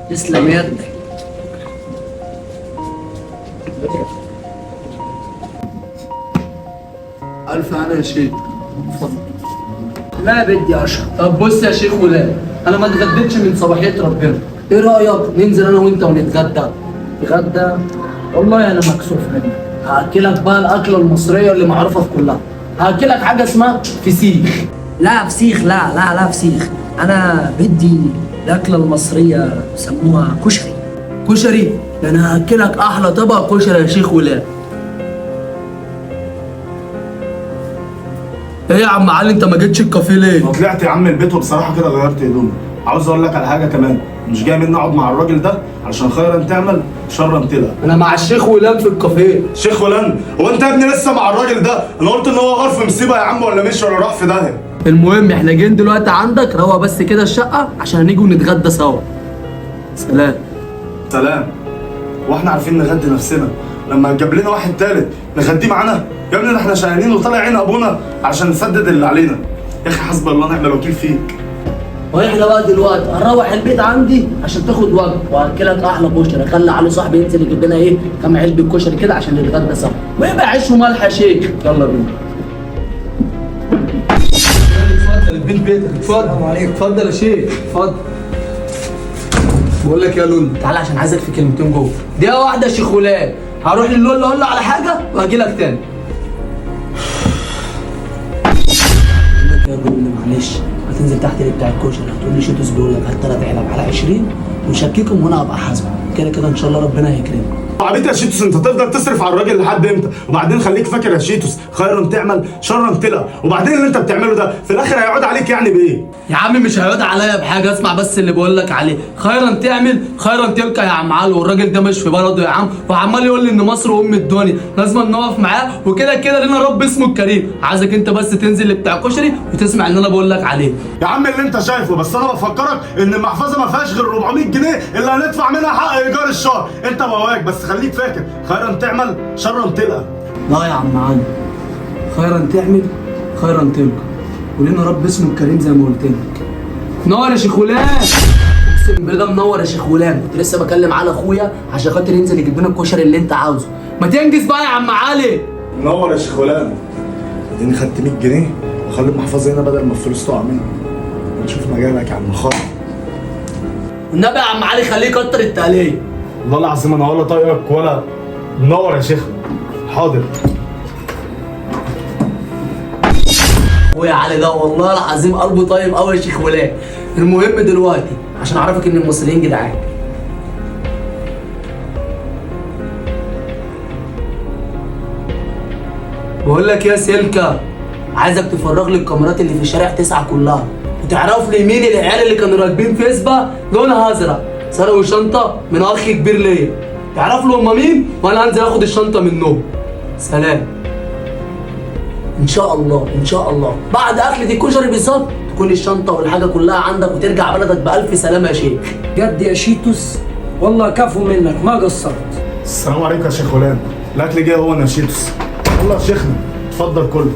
تسلم يدك. ألف أنا يا شيخ. اتفضل. لا بدي اشرب. طب بص يا شيخ ولاد، أنا ما اتغديتش من صباحية ربنا. ايه رايك ننزل انا وانت ونتغدى؟ نتغدى؟ والله انا مكسوف منك. هاكلك بقى الاكله المصريه اللي معروفه في كلها. هاكلك حاجه اسمها فسيخ. لا فسيخ، لا فسيخ. انا بدي الاكله المصريه بسموها كشري. كشري؟ ده انا هاكلك احلى طبق كشري يا شيخ ولاد. إيه يا عم علي أنت ما جيتش الكافيه ليه؟ انا طلعت يا عم البيت وبصراحه كده غيرت هدومي. عاوز اقول لك على حاجه كمان، مش جاي مني اقعد مع الراجل ده علشان خيرا تعمل شرا تلقى. أنا مع الشيخ ولاد في الكافيه. شيخ ولان، هو انت يا ابني لسه مع الراجل ده؟ انا قلت ان هو غار في مصيبه يا عم، ولا مشي ولا راح في داهيه. المهم إحنا جايين دلوقتي عندك، روق بس كده الشقة عشان هنيجي ونتغدى سوا. سلام. سلام. واحنا عارفين نغدي نفسنا لما جاب لنا واحد تالت نغديه معانا؟ يا ابني ده احنا شقيانين وطالع عين ابونا عشان نسدد اللي علينا. يا اخي حسبي الله ونعم الوكيل فيك. واحنا بقى دلوقتي هنروح البيت عندي عشان تاخد وجبه وهاكلك احلى كشري. اخلي علي صاحبي ينزل يجيب لنا ايه كام علبه كشري كده عشان نتغدى سوا، ويبقى عيش وملح يا شيخ. يلا بينا. اتفضل البيت بيتك. اتفضل. السلام عليكم. اتفضل يا شيخ. اتفضل. بقول لك يا لول، تعالى عشان عايزك في كلمتين جوه. دقيقه واحده يا شيخ ولاد، هروح للول اقول له على حاجه وهاجي لك تاني. بقول لك يا لول معلش، هتنزل تحت اللي بتاع الكشري هتقول لي شيتوس بيقول لك هات 3 علب على 20 ونشككهم وانا هبقى حاسبك. كده كده ان شاء الله ربنا هيكرمك. عبيط يا شيتوس، انت تفضل تصرف على الراجل لحد امتى؟ وبعدين خليك فاكر يا شيتوس، خيرا تعمل شرا تلقى. وبعدين اللي انت بتعمله ده في الاخر هيعود عليك يعني بايه؟ يا عم مش هيقعد عليا بحاجه، اسمع بس اللي بقول لك عليه. خيرا تعمل خيرا تلقى يا عم علي، والراجل ده مش في بلده يا عم، وعمال يقول لي ان مصر ام الدنيا، لازم نقف معاه، وكده كده لنا رب اسمه الكريم. عايزك انت بس تنزل بتاع كشري وتسمع اللي انا بقول لك عليه. يا عم اللي انت شايفه، بس انا بفكرك ان المحفظه ما فيهاش غير 400 جنيه اللي هندفع منها حق ايجار الشهر. انت بواك بس خليك فاكر، خيرا تعمل شرا تلقى. لا يا عم علي، خيرا تعمل خيرا تلقى، ولنا رب اسمه الكريم زي ما قلت لك. نور يا شيخ ولاد. اقسم بالله منور يا شيخ ولاد. كنت لسه بكلم على اخويا عشان خاطر ينزل يجيب لنا الكشري اللي انت عاوزه. ما تنجز بقى يا عم علي. منور يا شيخ ولان. اديني خدت 100 جنيه وخلي المحفظه هنا بدل ما الفلوس تقع مني. نشوف مجالك يا عم خالد. والنبي يا عم علي خليه يكتر التقليه. والله العظيم انا ولا طايقك ولا. منور يا شيخ. حاضر. اخويا علي ده والله العظيم قلبه طيب قوي يا شيخ ولاد. المهم دلوقتي عشان اعرفك ان المصريين جدعان، بقول لك يا سلكة، عايزك تفرغ لي الكاميرات اللي في شارع 9 كلها، وتعرف لي مين العيال اللي كانوا راكبين فيسبا لونها ازرق سرقوا شنطه من اخ كبير ليا. تعرف له هم مين وانا هنزل اخد الشنطه منهم. سلام. ان شاء الله ان شاء الله بعد اكله الكشري بالظبط تكون الشنطه والحاجه كلها عندك وترجع بلدك بالف سلامه يا شيخ. جد يا شيتوس، والله كفو منك ما قصرت. السلام عليكم يا شيخ ولان. الاكل جه هو نشيتوس. والله يا شيخنا اتفضل كله.